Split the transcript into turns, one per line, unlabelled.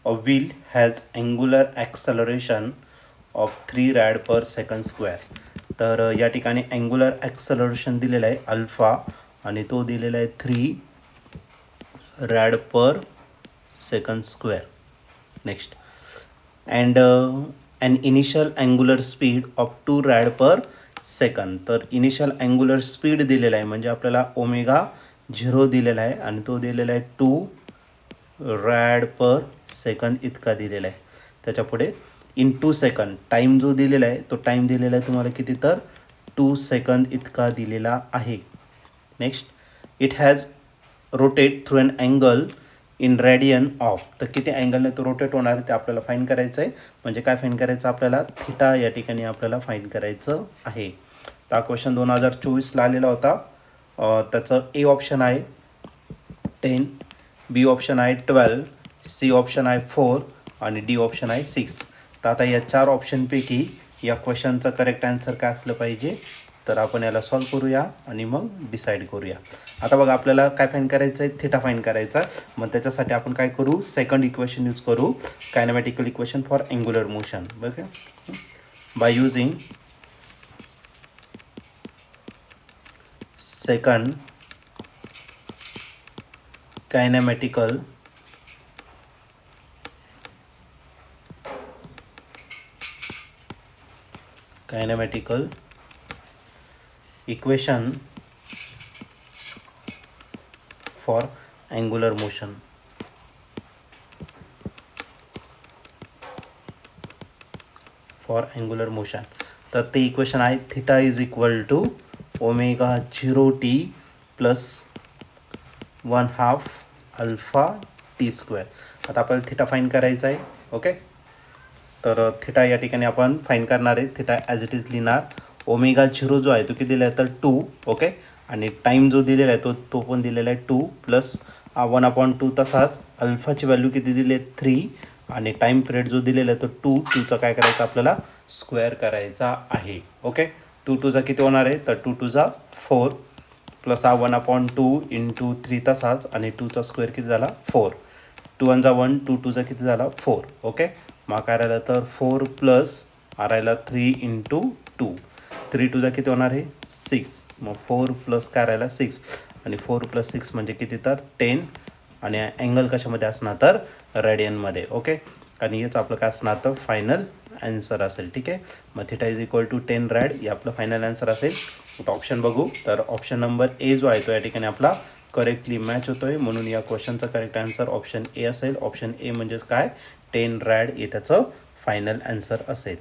A wheel has angular acceleration of 3 rad per second square. तर या ठिकाणी angular acceleration दिलेलं आहे अल्फा आणि तो दिलेला आहे 3 rad per second square. Next and an initial angular speed of 2 rad per second. तर इनिशियल अँग्युलर स्पीड दिलेला आहे म्हणजे आपल्याला ओमेगा 0 दिलेला आहे आणि तो दिलेला आहे 2 रॅड पर सेकंद इतका दिलेला आहे. त्याच्या पुढे इन 2 सेकंद टाईम जो दिलेला आहे तो टाईम दिलेला आहे तुम्हाला किती तर 2 सेकंद इतका दिलेला आहे. Next it has rotate through an angle in radian of. तर किती अँगलने तो रोटेट होणार ते आपल्याला फाईन करायचं आहे. म्हणजे काय फाईन करायचं आपल्याला थिटा या ठिकाणी आपल्याला फाईन करायचं आहे. तर हा क्वेश्चन 2024ला आलेला होता. त्याचं ए ऑप्शन आहे 10, बी ऑप्शन आहे 12, सी ऑप्शन आहे 4 आणि डी ऑप्शन आहे 6. तर आता या 4 ऑप्शनपैकी या क्वेश्चनचं करेक्ट आन्सर काय असलं पाहिजे तर आपण याला सॉल्व करूया आणि मग डिसाईड करूया. आता बघा आपल्याला काय फाईन करायचं आहे थिटा फाईन करायचा. मग त्याच्यासाठी आपण काय करू सेकंड इक्वेशन यूज करू kinematical equation for angular motion. बघा by using second kinematical equation for angular motion. तर ते इक्वेशन आहे theta is equal to omega 0t plus 1/2 alpha t square. आता आपल्याला थिटा फाईन करायचा आहे. ओके तर थिटा या ठिकाणी आपण फाईन करणार आहे. थिटा ॲज इट इज लिहिणार. ओमेगा 0 जो आहे तो किती दिला आहे तर 2. ओके आणि टाईम जो दिलेला आहे तो पण दिलेला आहे 2 प्लस 1/2. तसाच अल्फाची व्हॅल्यू किती दिली आहे 3 आणि टाईम पिरियड जो दिलेला आहे तो 2चा काय करायचा आपल्याला स्क्वेअर करायचा आहे. ओके 2 किती होणार आहे तर 2 4 प्लस 1/2 इंटू 3 तसाच आणि 2चा स्क्वेअर किती झाला 4. 2 1 1 2 किती झाला 4. ओके मग काय राहिलं तर 4 प्लस राहिला 3 इंटू 2. 3 2 किती होणार आहे 6. मग 4 प्लस काय राहिला 6 आणि 4 प्लस 6 म्हणजे किती तर 10 आणि अँगल कशामध्ये असणार तर रेडियनमध्ये. ओके आणि हेच आपलं काय असणार तर फायनल ॲन्सर असेल. ठीक आहे मग theta is equal to 10 rad हे आपलं फायनल ॲन्सर असेल. आता ऑप्शन बघू तर ऑप्शन नंबर ए जो आहे तो या ठिकाणी आपला करेक्टली मॅच होतो आहे म्हणून या क्वेश्चनचा करेक्ट आन्सर ऑप्शन ए असेल. ऑप्शन ए म्हणजेच काय 10 रॅड हे त्याचं फायनल ॲन्सर असेल.